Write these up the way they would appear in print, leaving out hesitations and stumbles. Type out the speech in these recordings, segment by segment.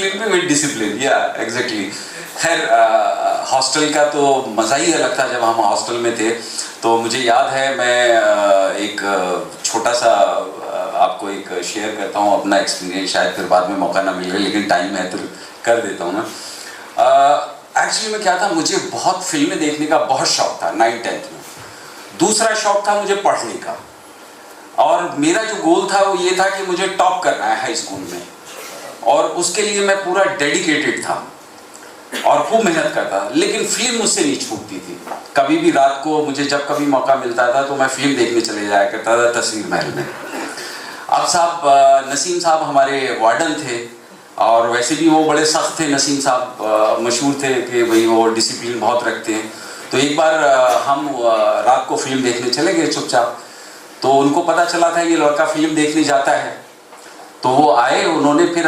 Discipline में with discipline, या exactly. खैर हॉस्टल का तो मज़ा ही अलग था। जब हम हॉस्टल में थे तो मुझे याद है, मैं एक छोटा सा आपको एक शेयर करता हूँ अपना एक्सपीरियंस। शायद फिर बाद में मौका ना मिले, लेकिन टाइम है तो कर देता हूँ मैं। एक्चुअली में क्या था, मुझे बहुत फिल्में देखने का बहुत शौक था 9th-10th में। दूसरा शौक था मुझे पढ़ने का, और मेरा जो गोल था वो ये था कि मुझे टॉप करना है हाई स्कूल में, और उसके लिए मैं पूरा डेडिकेटेड था और खूब मेहनत करता था। लेकिन फिल्म मुझसे नहीं छूटती थी। कभी भी रात को मुझे जब कभी मौका मिलता था तो मैं फिल्म देखने चले जाया करता था तस्वीर महल में। अब साहब नसीम साहब हमारे वार्डन थे, और वैसे भी वो बड़े सख्त थे। नसीम साहब मशहूर थे कि भाई वो डिसिप्लिन बहुत रखते हैं। तो एक बार हम रात को फिल्म देखने चले गए चुपचाप। तो उनको पता चला था ये लड़का फिल्म देखने जाता है, तो वो आए। उन्होंने फिर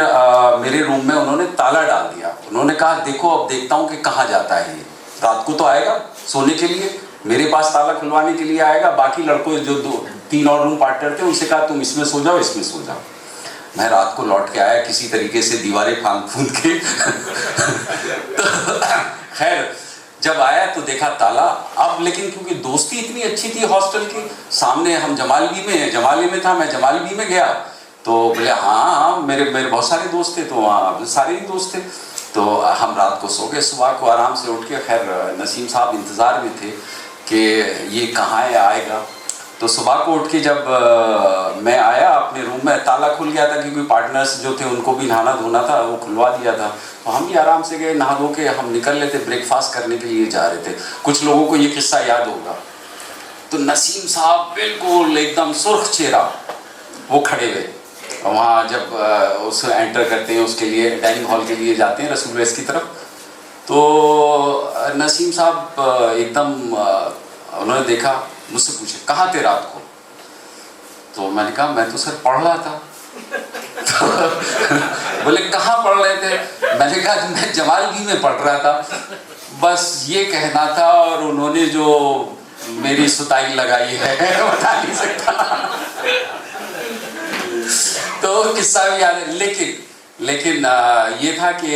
मेरे रूम में उन्होंने ताला डाल दिया। उन्होंने कहा देखो अब देखता हूँ कि कहाँ जाता है ये। रात को तो आएगा सोने के लिए, मेरे पास ताला खुलवाने के लिए आएगा। बाकी लड़कों जो 2-3 और रूम पार्टनर थे उनसे कहा तुम इसमें सो जाओ, इसमें सो जाओ। मैं रात को लौट के आया किसी तरीके से दीवारें फांद फूंद के तो खैर जब आया तो देखा ताला। अब लेकिन क्योंकि दोस्ती इतनी अच्छी थी हॉस्टल की, सामने हम जमाली में था, मैं जमाली में गया तो बोले हाँ मेरे बहुत सारे दोस्त थे, तो वहाँ सारे ही दोस्त थे। तो हम रात को सो गए। सुबह को आराम से उठ के, खैर नसीम साहब इंतज़ार में थे कि ये कहाँ है आएगा। तो सुबह को उठ के जब मैं आया अपने रूम में, ताला खुल गया था क्योंकि पार्टनर्स जो थे उनको भी नहाना धोना था, वो खुलवा दिया था। तो हम भी आराम से गए, नहा धो के हम निकल रहे थे, ब्रेकफास्ट करने के लिए जा रहे थे। कुछ लोगों को ये किस्सा याद होगा। तो नसीम साहब बिल्कुल एकदम सुर्ख चेहरा वो खड़े हुए वहाँ। जब उस एंटर करते हैं उसके लिए, डाइनिंग हॉल के लिए जाते हैं रसूल वेस की तरफ, तो नसीम साहब एकदम उन्होंने देखा, मुझसे पूछे कहाँ थे रात को। तो मैंने कहा मैं तो सर पढ़ रहा था। तो बोले कहाँ पढ़ रहे थे। मैंने कहा मैं जमालगी में पढ़ रहा था। बस ये कहना था, और उन्होंने जो मेरी सुताई लगाई है बता नहीं सकता। तो किस्सा भी याद है। लेकिन ये था कि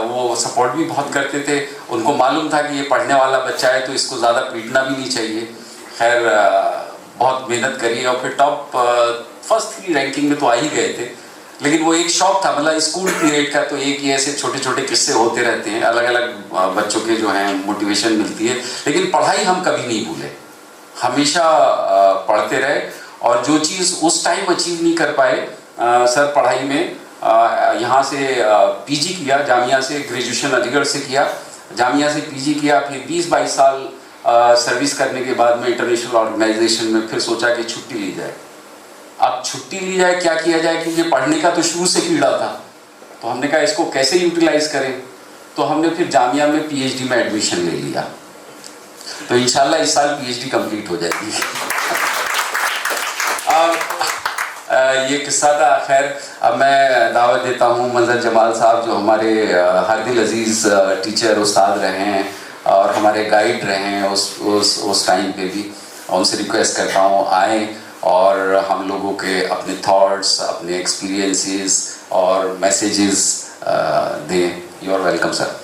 वो सपोर्ट भी बहुत करते थे। उनको मालूम था कि ये पढ़ने वाला बच्चा है तो इसको ज़्यादा पीटना भी नहीं चाहिए। खैर बहुत मेहनत करी, और फिर टॉप फर्स्ट 3 रैंकिंग में तो आ ही गए थे। लेकिन वो एक शौक था, मतलब स्कूल पीरियड का। तो एक ही ऐसे छोटे छोटे किस्से होते रहते हैं, अलग अलग बच्चों के जो हैं मोटिवेशन मिलती है। लेकिन पढ़ाई हम कभी नहीं भूले, हमेशा पढ़ते रहे। और जो चीज़ उस टाइम अचीव नहीं कर पाए सर पढ़ाई में, यहाँ से पीजी किया, जामिया से ग्रेजुएशन अलीगढ़ से किया, जामिया से पीजी किया। फिर 20-22 साल सर्विस करने के बाद में इंटरनेशनल ऑर्गेनाइजेशन में फिर सोचा कि छुट्टी ली जाए। अब छुट्टी ली जाए, क्या किया जाए, क्योंकि पढ़ने का तो शुरू से कीड़ा था। तो हमने कहा इसको कैसे यूटिलाइज करें। तो हमने फिर जामिया में पीएचडी में एडमिशन ले लिया। तो इंशाल्लाह इस साल पीएचडी कंप्लीट हो जाएगी। ये किस्सा था। खैर अब मैं दावत देता हूँ मंजर जमाल साहब, जो हमारे हर दिल अजीज़ टीचर उस्ताद रहे हैं और हमारे गाइड रहे हैं उस टाइम पे भी। उनसे रिक्वेस्ट करता हूँ आएँ और हम लोगों के अपने थॉट्स, अपने एक्सपीरियंसेस और मैसेजेस दें। You are welcome sir.